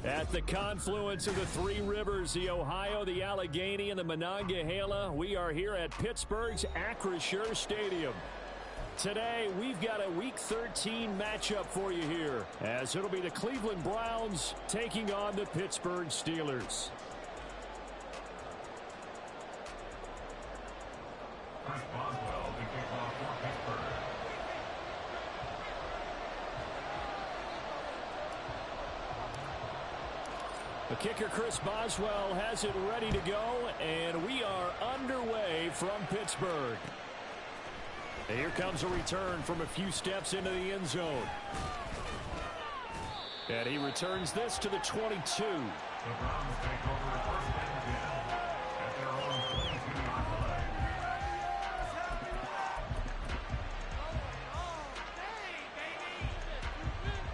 At the confluence of the three rivers, the Ohio, the Allegheny, and the Monongahela, we are here at Pittsburgh's Acrisure Stadium. Today, we've got a Week 13 matchup for you here, as it'll be the Cleveland Browns taking on the Pittsburgh Steelers. The kicker, Chris Boswell, has it ready to go, and we are underway from Pittsburgh. And here comes a return from a few steps into the end zone. And he returns this to the 22. The Browns take over first and 10 at their own 22-yard line.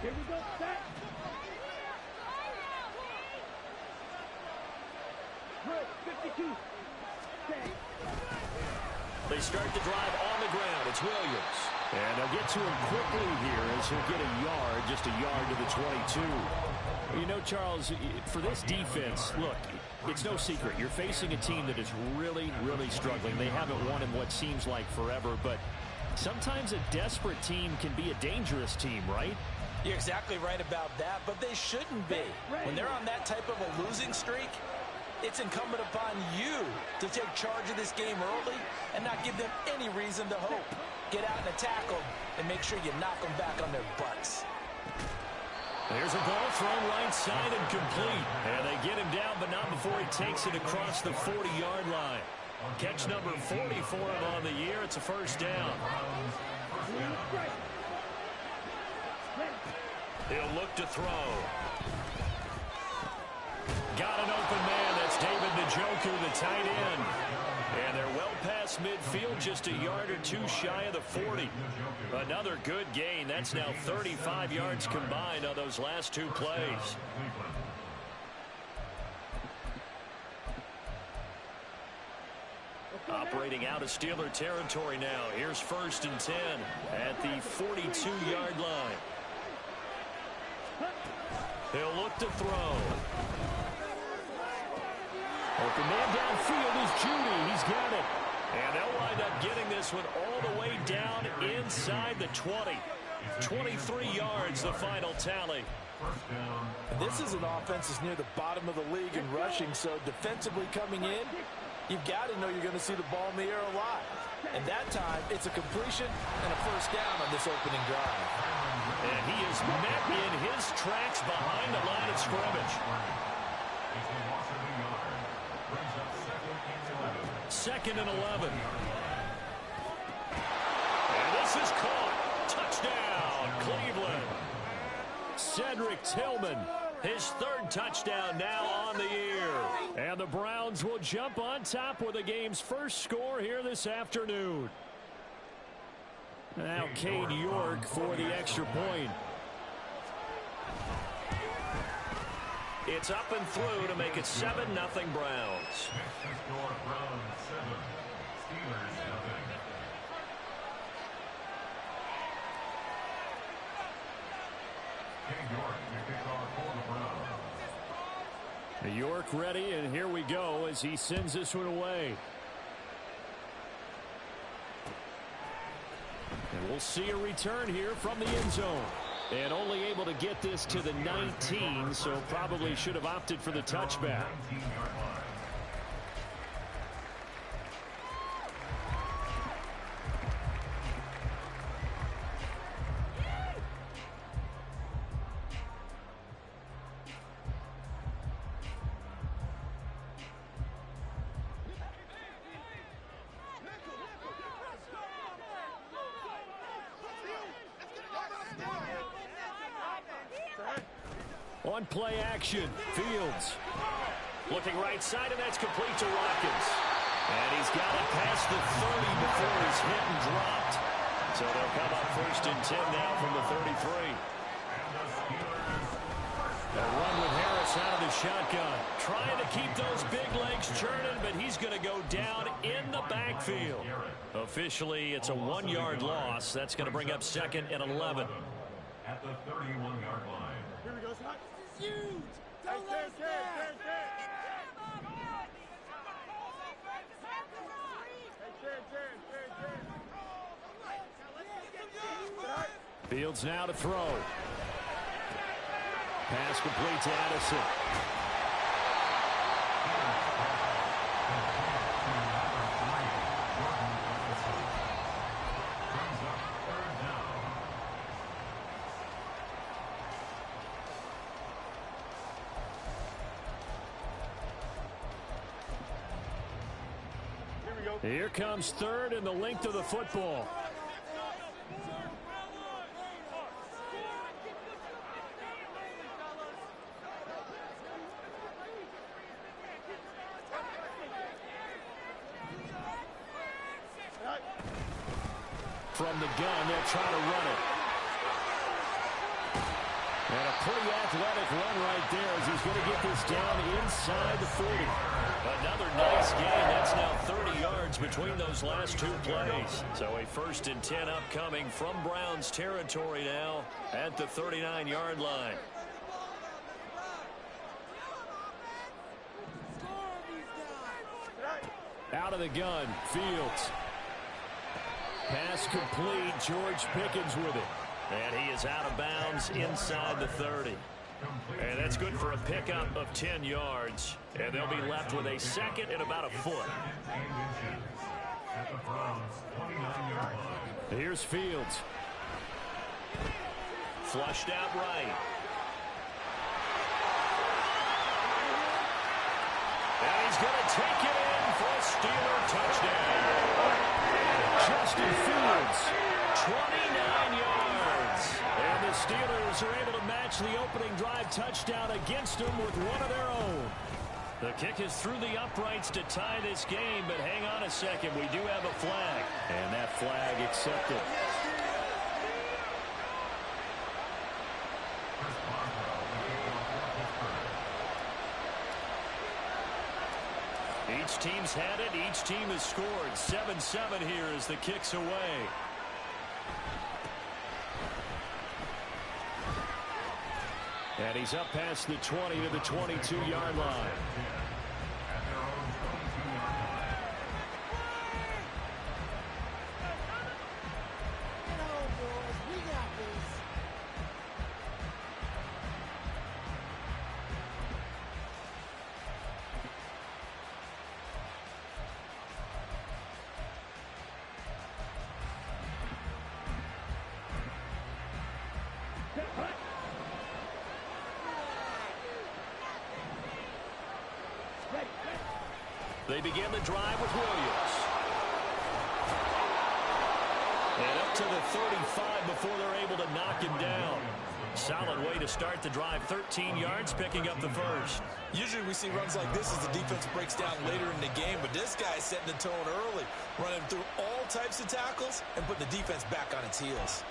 Here we go, set. Good, 52. Set. They start the drive on the ground. It's Williams. And they'll get to him quickly here as he'll get a yard, just a yard to the 22. You know, Charles, for this defense, look, it's no secret. You're facing a team that is really, really struggling. They haven't won in what seems like forever, but sometimes a desperate team can be a dangerous team, right? You're exactly right about that, but they shouldn't be. When they're on that type of a losing streak, it's incumbent upon you to take charge of this game early and not give them any reason to hope. Get out and attack them and make sure you knock them back on their butts. There's a ball thrown right side and complete. And they get him down, but not before he takes it across the 40-yard line. Catch number 40 for him on the year. It's a first down. He'll look to throw. Got an open man. That's David Njoku, the tight end. And they're well past midfield, just a yard or two shy of the 40. Another good gain. That's now 35 yards combined on those last two plays. Operating out of Steeler territory now. Here's first and 10 at the 42-yard line. He'll look to throw. Open man downfield is Judy. He's got it. And they'll wind up getting this one all the way down inside the 20. 23 yards, the final tally. This is an offense that's near the bottom of the league in rushing, so defensively coming in, you've got to know you're going to see the ball in the air a lot. And that time, it's a completion and a first down on this opening drive. And he is met in his tracks behind the line of scrimmage. Second and 11. And this is caught. Touchdown, Cleveland. Cedric Tillman, his third touchdown now on the year. And the Browns will jump on top with the game's first score here this afternoon. Now Cade York for the extra point. It's up and through to make it 7-0 Browns. York ready, and here we go as he sends this one away. And we'll see a return here from the end zone. And only able to get this to the 19, so probably should have opted for the touchback. On play action, Fields. Looking right side, and that's complete to Watkins. And he's got it past the 30 before he's hit and dropped. So they'll come up first and 10 now from the 33. A run with Harris out of the shotgun. Trying to keep those big legs churning, but he's going to go down in the backfield. Officially, it's a 1-yard loss. That's going to bring up second and 11. At the 31-yard line. Here we go, son. This is huge. Fields now to throw. Pass complete to Addison. Here comes third and the length of the football. From the gun, they'll try to run it. And a pretty athletic run right there as he's going to get this down inside the 40. Another nice gain. That's now 30 yards between those last two plays. So a 1st and 10 upcoming from Browns territory now at the 39-yard line. Out of the gun, Fields. Pass complete. George Pickens with it. And he is out of bounds inside the 30. And that's good for a pickup of 10 yards. And they'll be left with a second and about a foot. Here's Fields. Flushed out right. And he's going to take it in for a Steeler touchdown. Justin Fields, 29 yards. And the Steelers are able to match the opening drive touchdown against them with one of their own. The kick is through the uprights to tie this game, but hang on a second. We do have a flag. And that flag accepted. Each team's had it. Each team has scored. 7-7 here as the kick's away. And he's up past the 20 to the 22-yard line. They begin the drive with Williams. And up to the 35 before they're able to knock him down. Solid way to start the drive. 13 yards, picking up the first. Usually we see runs like this as the defense breaks down later in the game, but this guy's setting the tone early, running through all types of tackles and putting the defense back on its heels.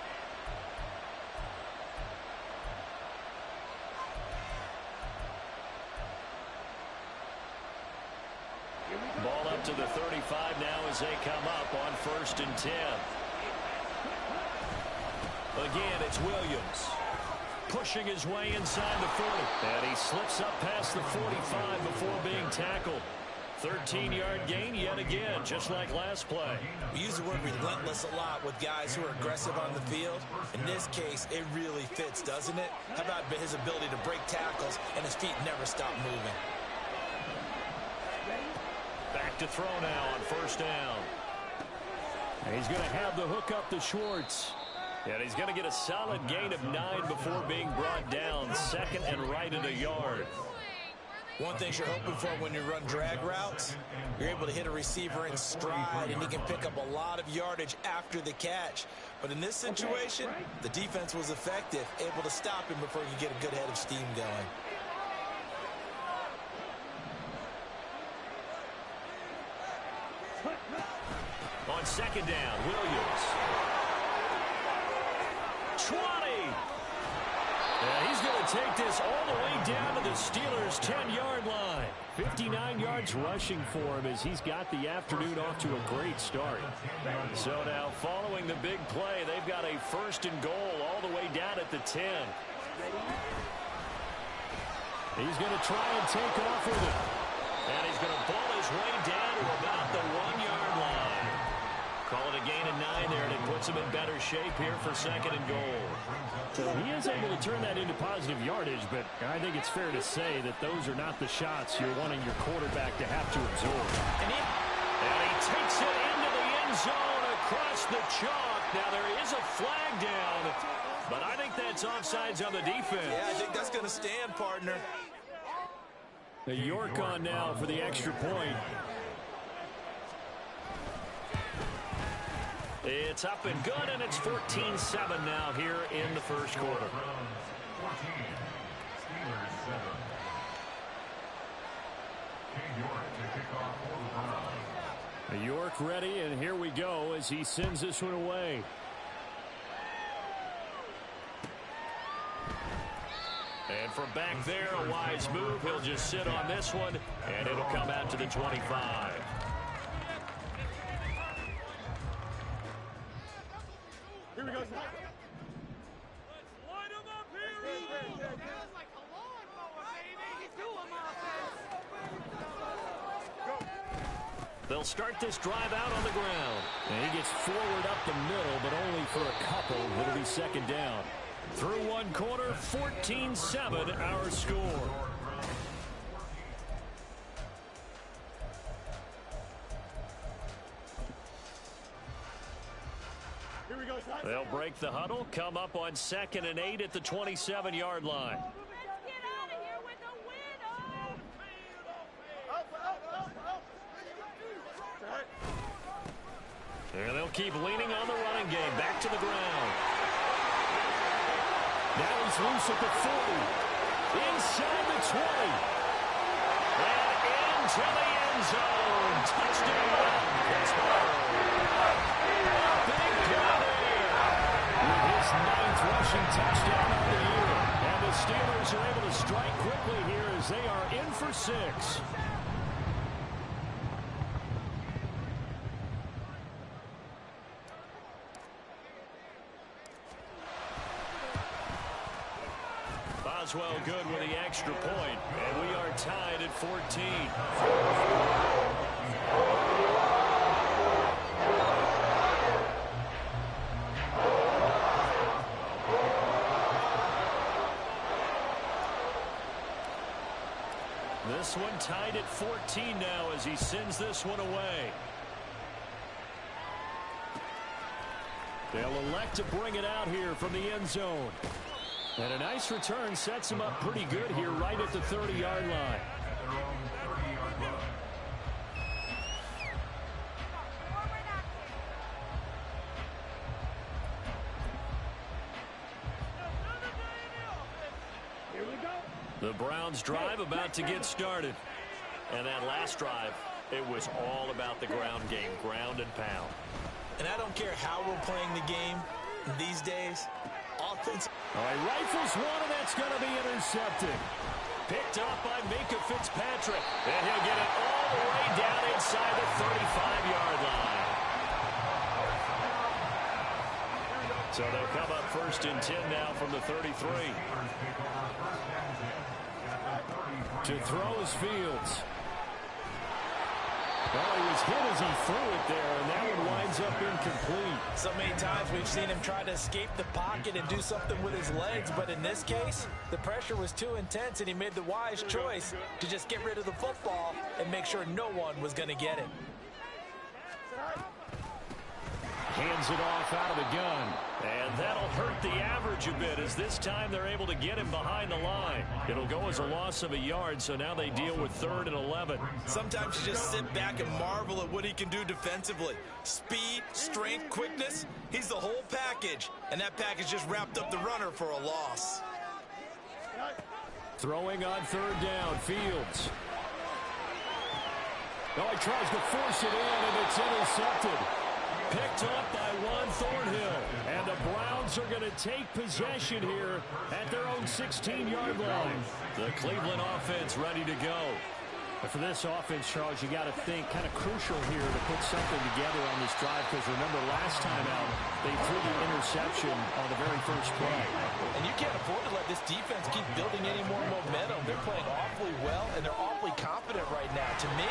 Ball up to the 35 now as they come up on 1st and 10. Again, it's Williams. Pushing his way inside the 40. And he slips up past the 45 before being tackled. 13-yard gain yet again, just like last play. We use the word relentless a lot with guys who are aggressive on the field. In this case, it really fits, doesn't it? How about his ability to break tackles and his feet never stop moving? Back to throw now on 1st down. And he's going to have the hook up to Schwartz. And he's going to get a solid gain of 9 before being brought down. 2nd and right at a yard. One thing you're hoping for when you run drag routes, you're able to hit a receiver in stride, and he can pick up a lot of yardage after the catch. But in this situation, the defense was effective, able to stop him before he could get a good head of steam going. On 2nd down, Williams. 20. And he's going to take this all the way down to the Steelers' 10-yard line. 59 yards rushing for him as he's got the afternoon off to a great start. So now following the big play, they've got a 1st and goal all the way down at the 10. He's going to try and take off with it. And he's going to ball his way down to about the 1-yard line. Call it a gain of 9 there, and it puts him in better shape here for 2nd and goal. So he is able to turn that into positive yardage, but I think it's fair to say that those are not the shots you're wanting your quarterback to have to absorb. And he takes it into the end zone across the chalk. Now there is a flag down, but I think that's offsides on the defense. Yeah, I think that's going to stand, partner. The York on now for the extra point. It's up and good, and it's 14-7 now here in the first quarter. York ready, and here we go as he sends this one away. And from back there, a wise move. He'll just sit on this one, and it'll come out to the 25. Here we go. Let's light him up here. That's like a lawnmower, baby. Do him They'll start this drive out on the ground. And he gets forward up the middle, but only for a couple. It'll be 2nd down. Through one quarter, 14-7 our score. Here we go. They'll break the huddle, come up on 2nd and 8 at the 27-yard line. And they'll keep leaning on the running game. Back to the ground. Now he's loose at the 40. Inside the 20. And into the end zone. Touchdown, Pittsburgh. Big play there. With his 9th rushing touchdown of the year. And the Steelers are able to strike quickly here as they are in for 6. Boswell good with the extra point, and we are tied at 14. This one tied at 14 now as he sends this one away. They'll elect to bring it out here from the end zone. And a nice return sets him up pretty good here right at the 30-yard line. Here we go. The Browns drive about to get started. And that last drive, it was all about the ground game, ground and pound. And I don't care how we're playing the game these days. Offense. All right, rifles one, and that's going to be intercepted. Picked up by Minka Fitzpatrick. And he'll get it all the way down inside the 35-yard line. So they'll come up 1st and 10 now from the 33. To throw is Fields. Well, he was hit as he threw it there, and that one winds up incomplete. So many times we've seen him try to escape the pocket and do something with his legs, but in this case, the pressure was too intense, and he made the wise choice to just get rid of the football and make sure no one was going to get it. Hands it off out of the gun. And that'll hurt the average a bit as this time they're able to get him behind the line. It'll go as a loss of a yard, so now they deal with 3rd and 11. Sometimes you just sit back and marvel at what he can do defensively. Speed, strength, quickness, he's the whole package. And that package just wrapped up the runner for a loss. Throwing on 3rd down, Fields. Oh, he tries to force it in, and it's intercepted. Picked up by Juan Thornhill. And the Browns are going to take possession here at their own 16-yard line. The Cleveland offense ready to go. For this offense, Charles, you got to think kind of crucial here to put something together on this drive, because remember last time out they threw the interception on the very first play. And you can't afford to let this defense keep building any more momentum. They're playing awfully well, and they're awfully confident right now. To me,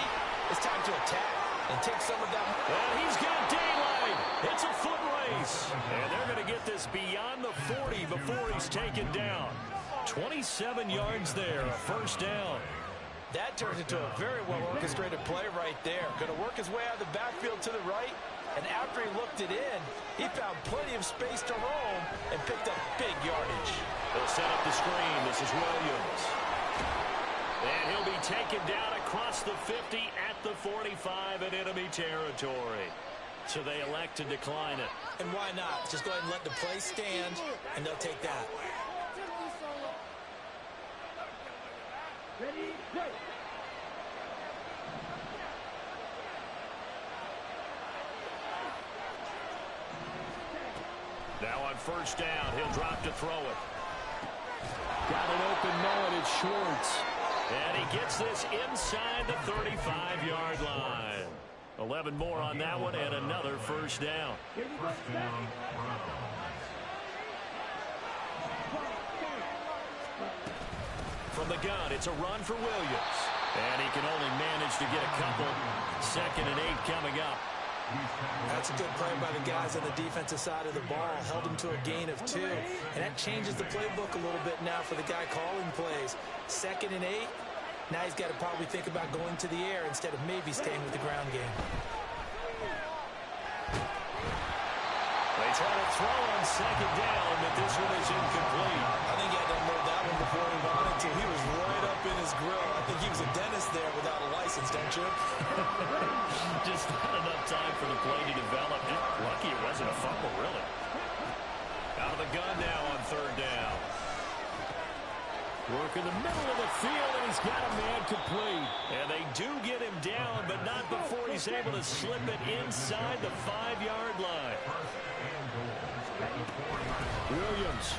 it's time to attack and take some of that. And he's got daylight. It's a foot race. And they're going to get this beyond the 40 before he's taken down. 27 yards there, a first down. That turns into a very well-orchestrated play right there. Going to work his way out of the backfield to the right, and after he looked it in, he found plenty of space to roam and picked up big yardage. They'll set up the screen. This is Williams. And he'll be taken down across the 50 at the 45 in enemy territory. So they elect to decline it. And why not? Just go ahead and let the play stand, and they'll take that. Ready, go. Now on first down, he'll drop to throw it. Got an open Mullen, it's Schwartz. And he gets this inside the 35-yard line. 11 more on that one, and another first down. First down, From the gun, it's a run for Williams. And he can only manage to get a couple. 2nd and 8 coming up. That's a good play by the guys on the defensive side of the ball. Held him to a gain of 2. And that changes the playbook a little bit now for the guy calling plays. 2nd and 8. Now he's got to probably think about going to the air instead of maybe staying with the ground game. They try to throw on 2nd down, but this one is incomplete. I think he had to unload that one before he wanted to. He was right up in his grill. I think he was a dentist there without a license, don't you? Just not enough time for the play to develop. Just lucky it wasn't a fumble, really. Out of the gun now on 3rd down. Work in the middle of the field, and he's got a man complete. And they do get him down, but not before he's able to slip it inside the 5-yard line. Williams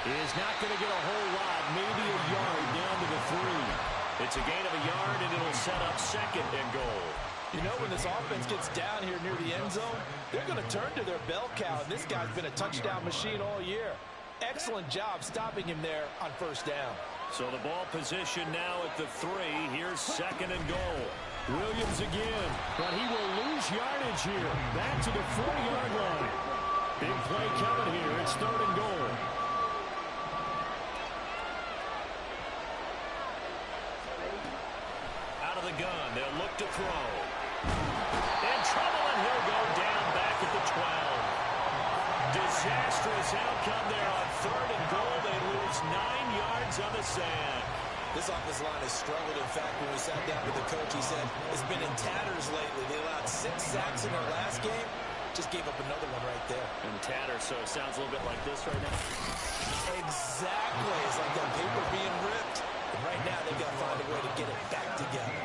is not going to get a whole lot, maybe a yard down to the 3. It's a gain of a yard, and it'll set up 2nd and goal. You know, when this offense gets down here near the end zone, they're going to turn to their bell cow, and this guy's been a touchdown machine all year. Excellent job stopping him there on first down. So the ball position now at the 3. Here's 2nd and goal. Williams again, but he will lose yardage here. Back to the 40-yard line. Big play coming here. It's 3rd and goal. Out of the gun. They'll look to throw. In trouble, and he'll go down back at the 12. Disastrous outcome there on 3rd and goal. They lose 9 yards on the sack. This offensive line has struggled. In fact, when we sat down with the coach, he said it's been in tatters lately. They allowed 6 sacks in their last game. Just gave up another one right there. In tatters, so it sounds a little bit like this right now. Exactly. It's like that paper being ripped. And right now, they've got to find a way to get it back together.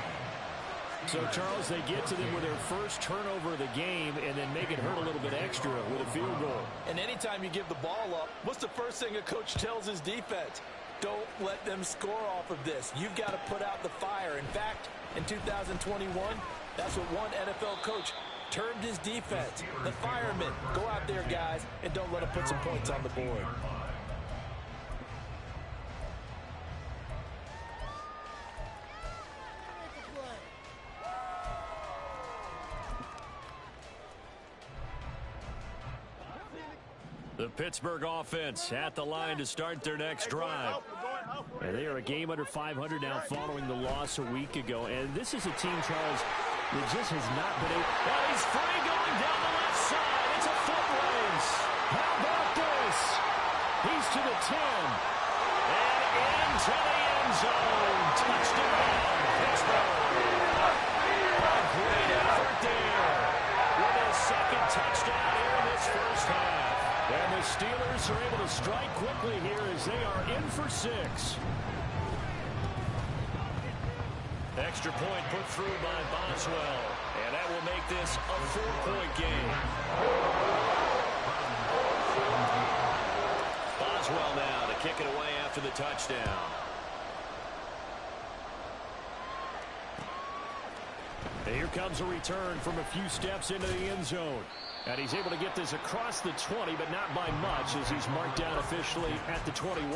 So, Charles, they get to them with their first turnover of the game and then make it hurt a little bit extra with a field goal. And anytime you give the ball up, what's the first thing a coach tells his defense? Don't let them score off of this. You've got to put out the fire. In fact, in 2021, that's what one NFL coach termed his defense. The firemen. Go out there, guys, and don't let them put some points on the board. The Pittsburgh offense at the line to start their next drive. And they are a game under 500 now following the loss a week ago. And this is a team, Charles, that just has not been able... Oh, he's free going down the left side. It's a foot race. How about this? He's to the 10. And into the end zone. Touchdown, Pittsburgh. A great effort there. With his 2nd touchdown here in this first half. And the Steelers are able to strike quickly here as they are in for 6. Extra point put through by Boswell. And that will make this a 4-point game. Boswell now to kick it away after the touchdown. And here comes a return from a few steps into the end zone. And he's able to get this across the 20, but not by much, as he's marked down officially at the 21.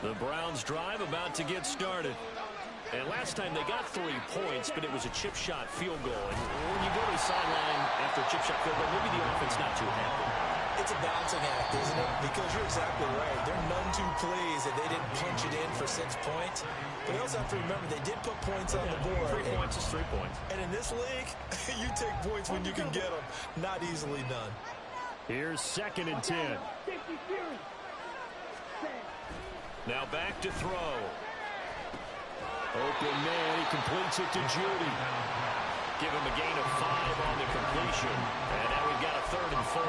The Browns drive about to get started. And last time they got 3 points, but it was a chip shot field goal. And when you go to the sideline after a chip shot field goal, maybe the offense not too happy. It's a balancing act, isn't it? Because you're exactly right. They're none too pleased that they didn't punch it in for 6 points. But you also have to remember they did put points on the board. 3 points is 3 points. And in this league, you take points when you can get them. Not easily done. Here's 2nd and 10. Now back to throw. Open man, he completes it to Judy. Give him a gain of 5 on the completion. And now we've got a 3rd and 4.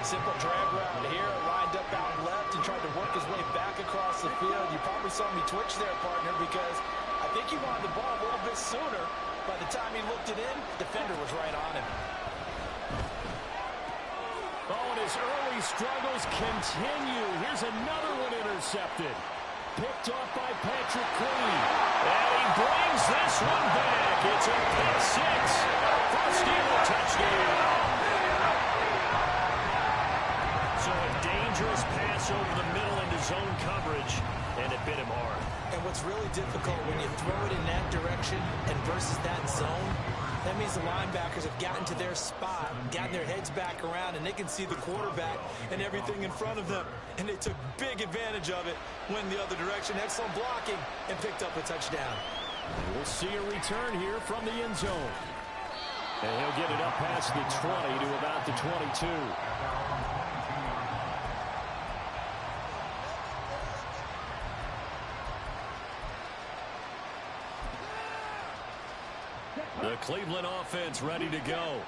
Simple drag route here, lined up out left and tried to work his way back across the field. You probably saw me twitch there, partner, because I think he wanted the ball a little bit sooner. By the time he looked it in, defender was right on him. Oh, and his early struggles continue. Here's another one intercepted. Picked off by Patrick Queen. And he brings this one back. It's a pick 6 for a Steeler touchdown. So a dangerous pass over the middle into zone coverage, and it bit him hard. And what's really difficult when you throw it in that direction and versus that zone, that means the linebackers have gotten to their spot, gotten their heads back around, and they can see the quarterback and everything in front of them. And they took big advantage of it, went the other direction, excellent blocking, and picked up a touchdown. We'll see a return here from the end zone. And he'll get it up past the 20 to about the 22. The Cleveland offense ready to go.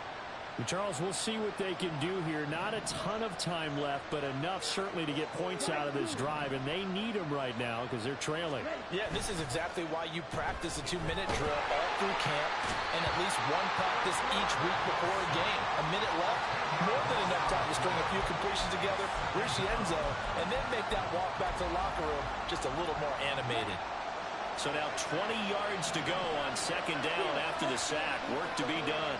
Charles, we'll see what they can do here. Not a ton of time left, but enough certainly to get points out of this drive, and they need them right now because they're trailing. Yeah, this is exactly why you practice a 2-minute drill all through camp and at least one practice each week before a game. A minute left, more than enough time to string a few completions together, reach the end zone, and then make that walk back to the locker room just a little more animated. So now 20 yards to go on 2nd down after the sack. Work to be done.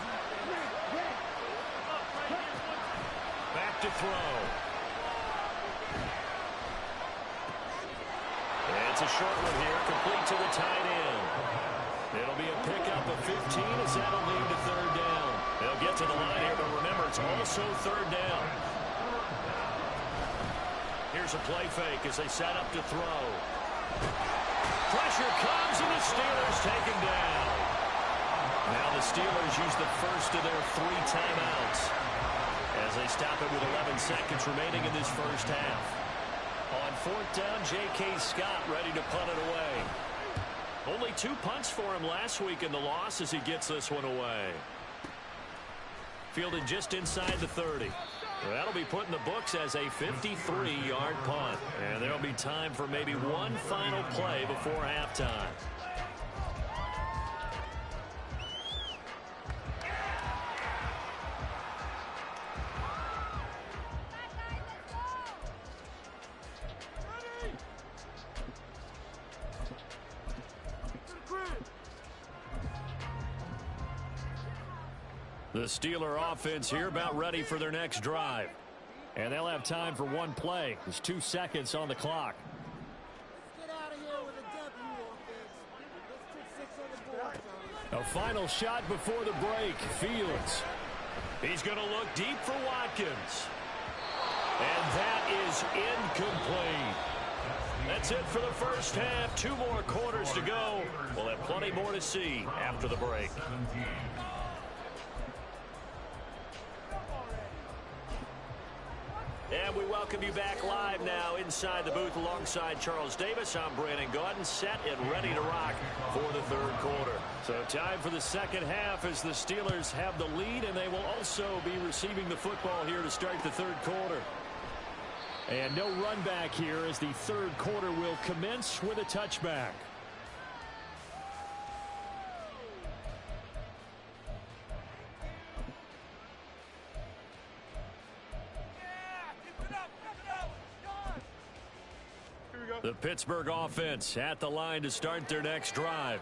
Back to throw. And it's a short one here, complete to the tight end. It'll be a pickup of 15 as that'll lead to 3rd down. They'll get to the line here, but remember, it's also 3rd down. Here's a play fake as they set up to throw. Pressure comes, and the Steelers take him down. Now the Steelers use the first of their 3 timeouts as they stop it with 11 seconds remaining in this first half. On 4th down, J.K. Scott ready to punt it away. Only 2 punts for him last week in the loss as he gets this one away. Fielded just inside the 30. That'll be put in the books as a 53-yard punt. And there'll be time for maybe one final play before halftime. The Steeler offense here about ready for their next drive. And they'll have time for one play. There's 2 seconds on the clock. Let's get out of here with a W, offense. Let's put 6 on the board. A final shot before the break. Fields. He's going to look deep for Watkins. And that is incomplete. That's it for the first half. 2 more quarters to go. We'll have plenty more to see after the break. And we welcome you back live now inside the booth alongside Charles Davis. I'm Brandon Gaudin, set and ready to rock for the 3rd quarter. So time for the 2nd half as the Steelers have the lead, and they will also be receiving the football here to start the 3rd quarter. And no run back here as the 3rd quarter will commence with a touchback. The Pittsburgh offense at the line to start their next drive.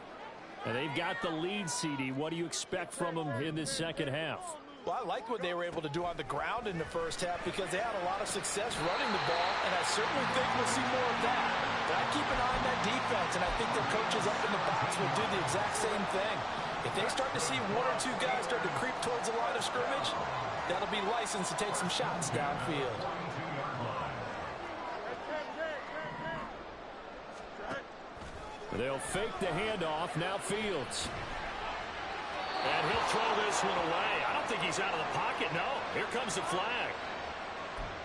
And they've got the lead, CD. What do you expect from them in this second half? Well, I like what they were able to do on the ground in the first half because they had a lot of success running the ball, and I certainly think we'll see more of that. But I keep an eye on that defense, and I think their coaches up in the box will do the exact same thing. If they start to see one or two guys start to creep towards the line of scrimmage, that'll be licensed to take some shots downfield. They'll fake the handoff. Now Fields. And he'll throw this one away. I don't think he's out of the pocket, no. Here comes the flag.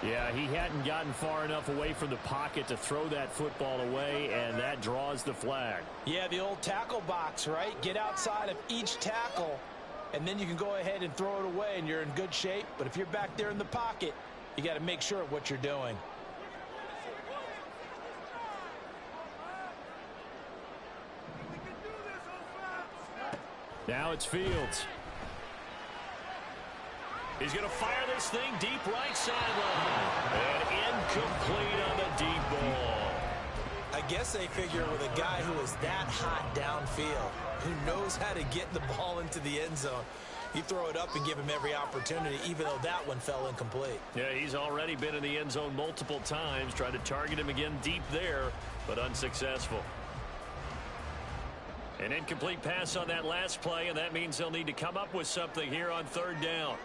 Yeah, he hadn't gotten far enough away from the pocket to throw that football away, and that draws the flag. Yeah, the old tackle box, right? Get outside of each tackle, and then you can go ahead and throw it away, and you're in good shape. But if you're back there in the pocket, you got to make sure of what you're doing. Now it's Fields. He's going to fire this thing deep right sideline. And incomplete on the deep ball. I guess they figure with a guy who is that hot downfield, who knows how to get the ball into the end zone, you throw it up and give him every opportunity, even though that one fell incomplete. Yeah, he's already been in the end zone multiple times. Tried to target him again deep there, but unsuccessful. An incomplete pass on that last play, and that means they'll need to come up with something here on third down.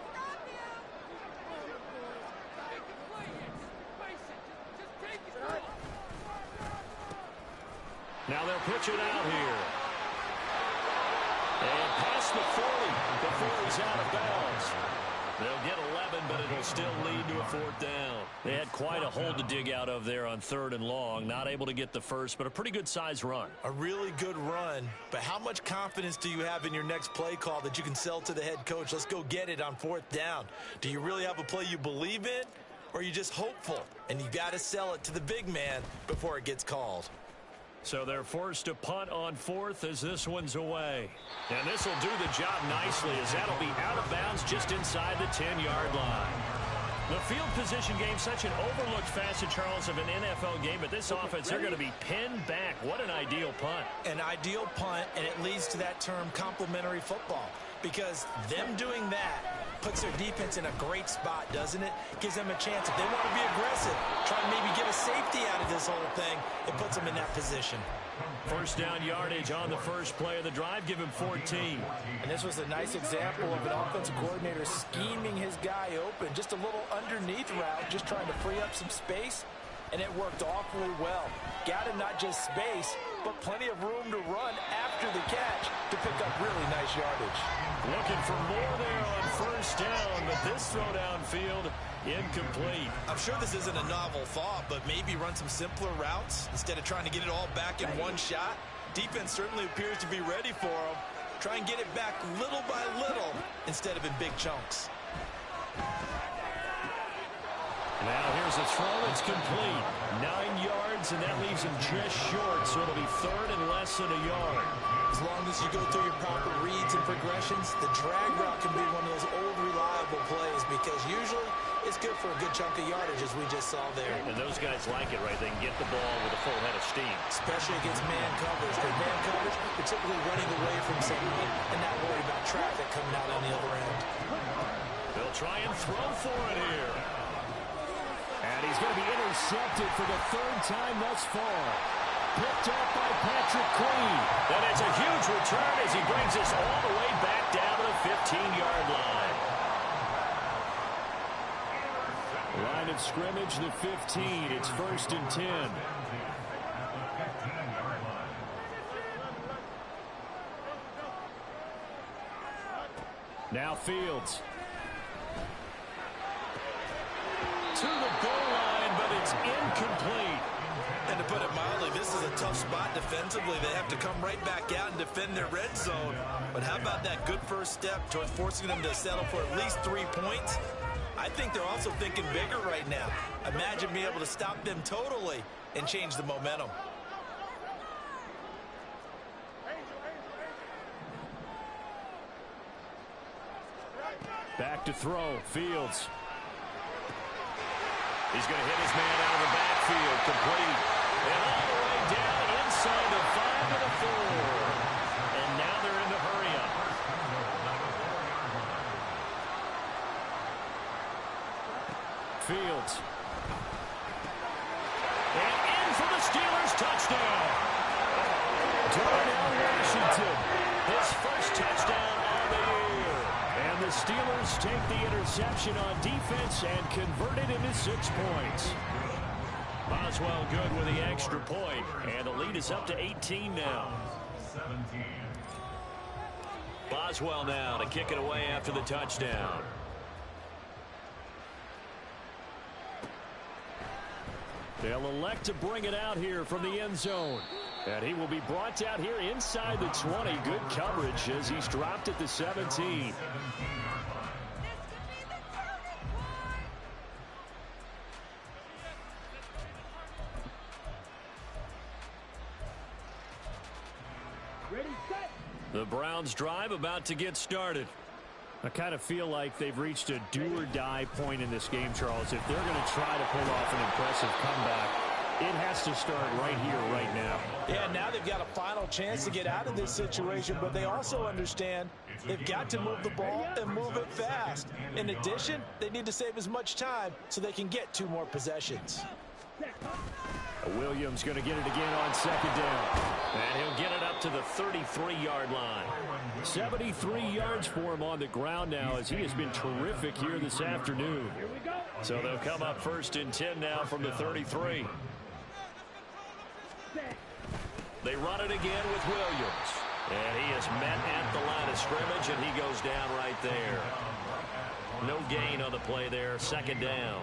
Now they'll pitch it out here. And past the 40 before he's out of bounds. They'll get 11, but it'll still lead to a fourth down. They had quite a hole to dig out of there on third and long. Not able to get the first, but a pretty good size run. A really good run, but how much confidence do you have in your next play call that you can sell to the head coach? Let's go get it on fourth down. Do you really have a play you believe in, or are you just hopeful? And you got to sell it to the big man before it gets called. So they're forced to punt on fourth as this one's away. And this will do the job nicely as that'll be out of bounds just inside the 10-yard line. The field position game, such an overlooked facet, Charles, of an NFL game, but this offense, they're going to be pinned back. What an ideal punt. An ideal punt, and it leads to that term complementary football, because them doing that puts their defense in a great spot, doesn't it? Gives them a chance. If they want to be aggressive, try and maybe get a safety out of this whole thing, it puts them in that position. First down yardage on the first play of the drive. Give him 14. And this was a nice example of an offensive coordinator scheming his guy open. Just a little underneath route, just trying to free up some space, and it worked awfully well. Got him not just space, but plenty of room to run after the catch to pick up really nice yardage. Looking for more there on first down, but this throw downfield incomplete. I'm sure this isn't a novel thought, but maybe run some simpler routes instead of trying to get it all back in one shot. Defense certainly appears to be ready for them. Try and get it back little by little instead of in big chunks. Now here's a throw. It's complete. 9 yards, and that leaves him just short, so it'll be third and less than a yard. As long as you go through your proper reads and progressions, the drag route can be one of those old reliable plays because usually it's good for a good chunk of yardage, as we just saw there. And those guys like it, right? They can get the ball with a full head of steam. Especially against man coverage. Because man coverage, you're typically running away from someone and not worried about traffic coming out on the other end. They'll try and throw for it here. And he's going to be intercepted for the third time thus far. Picked up by Patrick Queen. And it's a huge return as he brings us all the way back down to the 15-yard line. Line of scrimmage, the 15. It's first and 10. Now Fields. To the goal line, but it's incomplete. And to put it mildly, this is a tough spot defensively. They have to come right back out and defend their red zone. But how about that good first step towards forcing them to settle for at least 3 points? I think they're also thinking bigger right now. Imagine being able to stop them totally and change the momentum. Back to throw. Fields. He's going to hit his man out of the backfield. Complete. And all the way down inside the 5 to the 4. And now they're in the hurry-up. Fields. And in for the Steelers touchdown. Darnell Washington, his first touchdown on the year. And the Steelers take the interception on defense and convert it into 6 points. Boswell good with the extra point, and the lead is up to 18 now. 17. Boswell now to kick it away after the touchdown. They'll elect to bring it out here from the end zone. And he will be brought out here inside the 20. Good coverage as he's dropped at the 17. Ready, set. The Browns drive about to get started. I kind of feel like they've reached a do-or-die point in this game, Charles. If they're going to try to pull off an impressive comeback, it has to start right here, right now. Yeah, now they've got a final chance to get out of this situation, but they also understand they've got to move the ball and move it fast. In addition, they need to save as much time so they can get 2 more possessions. Williams going to get it again on second down. And he'll get it up to the 33-yard line. 73 yards for him on the ground now as he has been terrific here this afternoon. Here we go. So they'll come up 1st and 10 now from the 33. They run it again with Williams. And he is met at the line of scrimmage, and he goes down right there. No gain on the play there, 2nd down.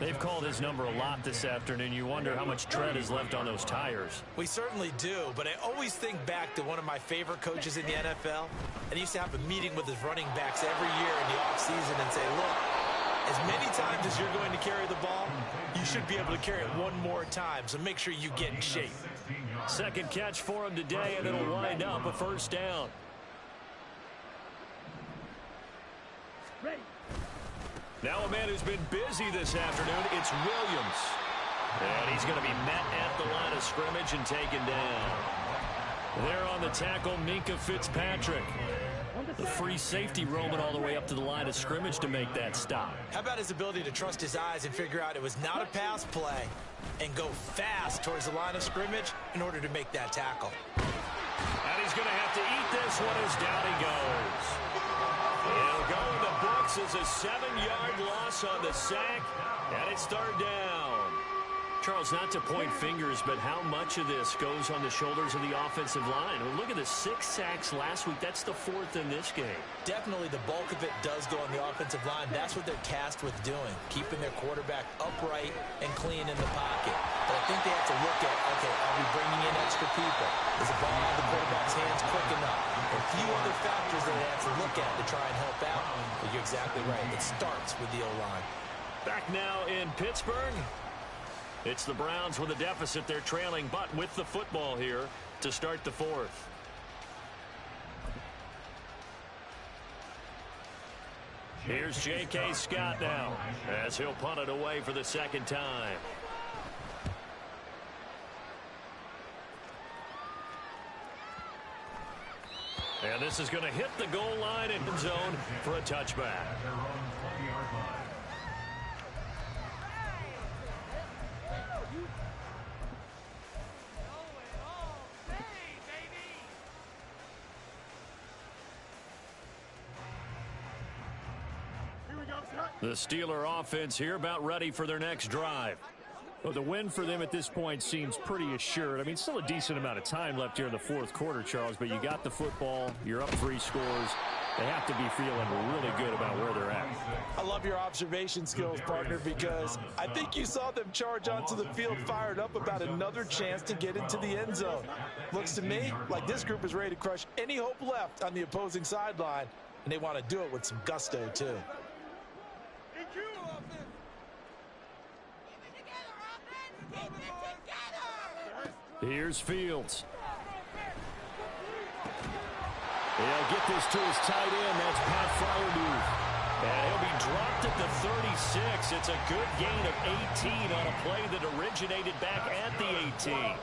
They've called his number a lot this afternoon. You wonder how much tread is left on those tires. We certainly do, but I always think back to one of my favorite coaches in the NFL. And he used to have a meeting with his running backs every year in the offseason and say, look, as many times as you're going to carry the ball, you should be able to carry it 1 more time, so make sure you get in shape. 2nd catch for him today, and it'll wind up a 1st down. Ready. Now a man who's been busy this afternoon, it's Williams. And he's going to be met at the line of scrimmage and taken down. There on the tackle, Minkah Fitzpatrick. The free safety roaming all the way up to the line of scrimmage to make that stop. How about his ability to trust his eyes and figure out it was not a pass play and go fast towards the line of scrimmage in order to make that tackle. And he's going to have to eat this one as down he goes. He'll go in the books as a 7-yard loss on the sack, and it's 3rd down. Charles, not to point fingers, but how much of this goes on the shoulders of the offensive line? Well, look at the 6 sacks last week. That's the 4th in this game. Definitely the bulk of it does go on the offensive line. That's what they're tasked with doing, keeping their quarterback upright and clean in the pocket. But I think they have to look at, okay, are we bringing in extra people? Is the ball out of the quarterback's hands quick enough? A few other factors that they have to look at to try and help out. But you're exactly right. It starts with the O-line. Back now in Pittsburgh. It's the Browns with a deficit. They're trailing, but with the football here to start the 4th. Here's J.K. Scott now as he'll punt it away for the 2nd time. And this is going to hit the goal line and end zone for a touchback. The Steeler offense here about ready for their next drive. Well, the win for them at this point seems pretty assured. I mean, still a decent amount of time left here in the 4th quarter, Charles, but you got the football. You're up 3 scores. They have to be feeling really good about where they're at. I love your observation skills, partner, because I think you saw them charge onto the field fired up about another chance to get into the end zone. Looks to me like this group is ready to crush any hope left on the opposing sideline, and they want to do it with some gusto, too. Here's Fields. He'll get this to his tight end. That's Pat Fryermuth. And he'll be dropped at the 36. It's a good gain of 18 on a play that originated back at the 18.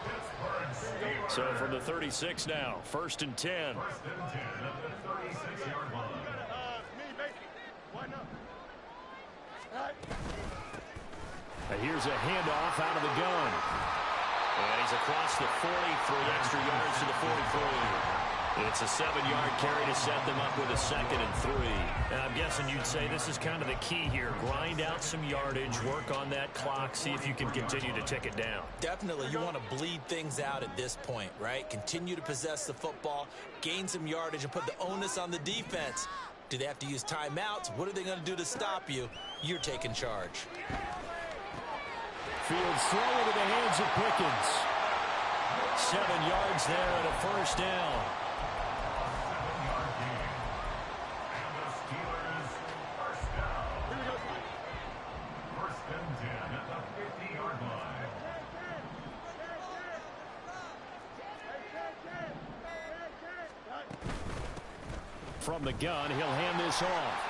So from the 36 now, 1st and 10. First and 10 at the 36-yard line. And here's a handoff out of the gun. And he's across the 40, 3 extra yards to the 43. It's a 7-yard carry to set them up with a 2nd and 3. And I'm guessing you'd say this is kind of the key here. Grind out some yardage, work on that clock, see if you can continue to tick it down. Definitely, you want to bleed things out at this point, right? Continue to possess the football, gain some yardage, and put the onus on the defense. Do they have to use timeouts? What are they going to do to stop you? You're taking charge. Fields throw into the hands of Pickens. 7 yards there and a 1st down. 7-yard gain. And the Steelers first down. First and 10 at the 50-yard line. From the gun, he'll hand this off.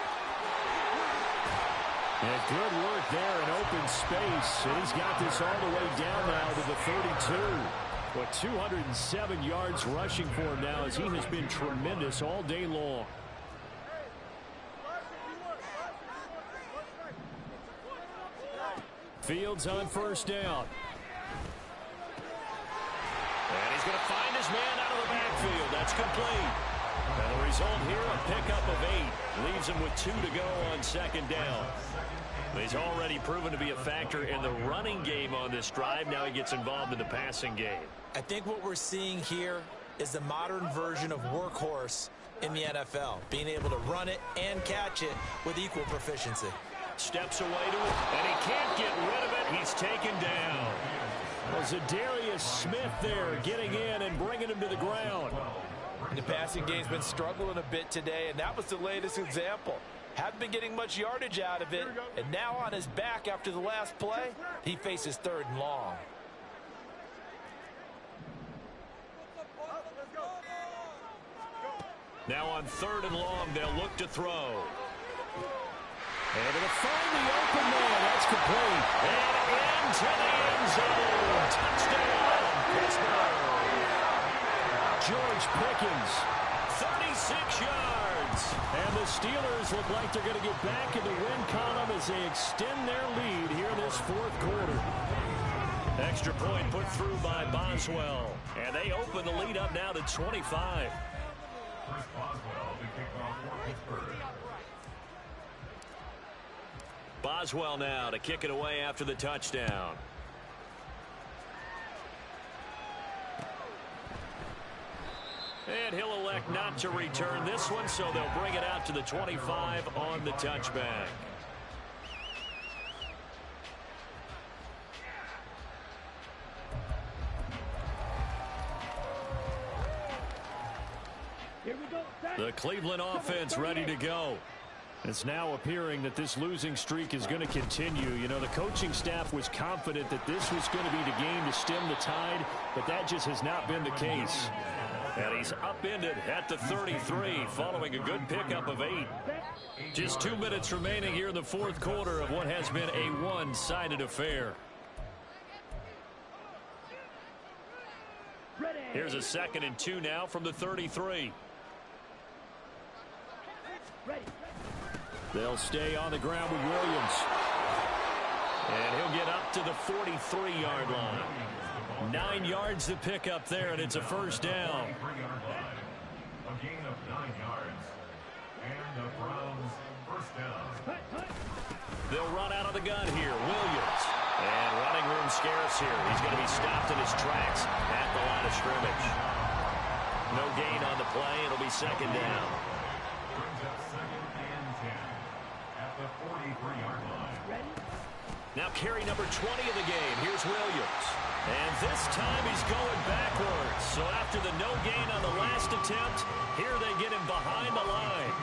And good work there in open space. And he's got this all the way down now to the 32. But 207 yards rushing for him now as he has been tremendous all day long. Fields on 1st down. And he's going to find his man out of the backfield. That's complete. And the result here, a pickup of 8. Leaves him with 2 to go on 2nd down. He's already proven to be a factor in the running game on this drive. Now he gets involved in the passing game. I think what we're seeing here is the modern version of workhorse in the NFL, being able to run it and catch it with equal proficiency. Steps away to it, and he can't get rid of it. He's taken down. Well, Zadarius Smith there getting in and bringing him to the ground. The passing game's been struggling a bit today, and that was the latest example. Haven't been getting much yardage out of it, and now on his back after the last play, he faces 3rd and long. Now on 3rd and long, they'll look to throw. And it'll find the open man. That's complete. And into the end zone. Touchdown, Pittsburgh. George Pickens, 36 yards. And the Steelers look like they're going to get back in the win column as they extend their lead here in this 4th quarter. Extra point put through by Boswell. And they open the lead up now to 25. Chris Boswell to kick off for Pittsburgh. Boswell now to kick it away after the touchdown. And he'll elect not to return this one, so they'll bring it out to the 25 on the touchback. Here we go. The Cleveland offense ready to go. It's now appearing that this losing streak is going to continue. You know, the coaching staff was confident that this was going to be the game to stem the tide, but that just has not been the case. And he's upended at the 33 following a good pickup of 8. Just 2 minutes remaining here in the 4th quarter of what has been a one-sided affair. Here's a 2nd and 2 now from the 33. Ready. They'll stay on the ground with Williams. And he'll get up to the 43-yard line. 9 yards to pick up there, and it's a 1st down. A gain of 9 yards. And the Browns first down. They'll run out of the gun here. Williams. And running room scarce here. He's going to be stopped in his tracks at the line of scrimmage. No gain on the play. It'll be 2nd down. Brings up 2nd and 10 at the 43-yard line. Now carry number 20 of the game. Here's Williams. And this time he's going backwards. So after the no gain on the last attempt, here they get him behind the line.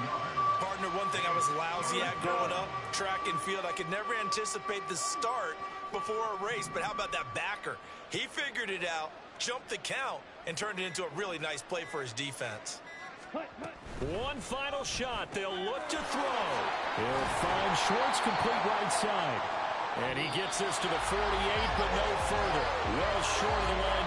Partner, one thing I was lousy at growing up, track and field, I could never anticipate the start before a race. But how about that backer? He figured it out, jumped the count, and turned it into a really nice play for his defense. Cut. One final shot. They'll look to throw. He'll find Schwartz, complete right side. And he gets this to the 48, but no further. Well short of the line.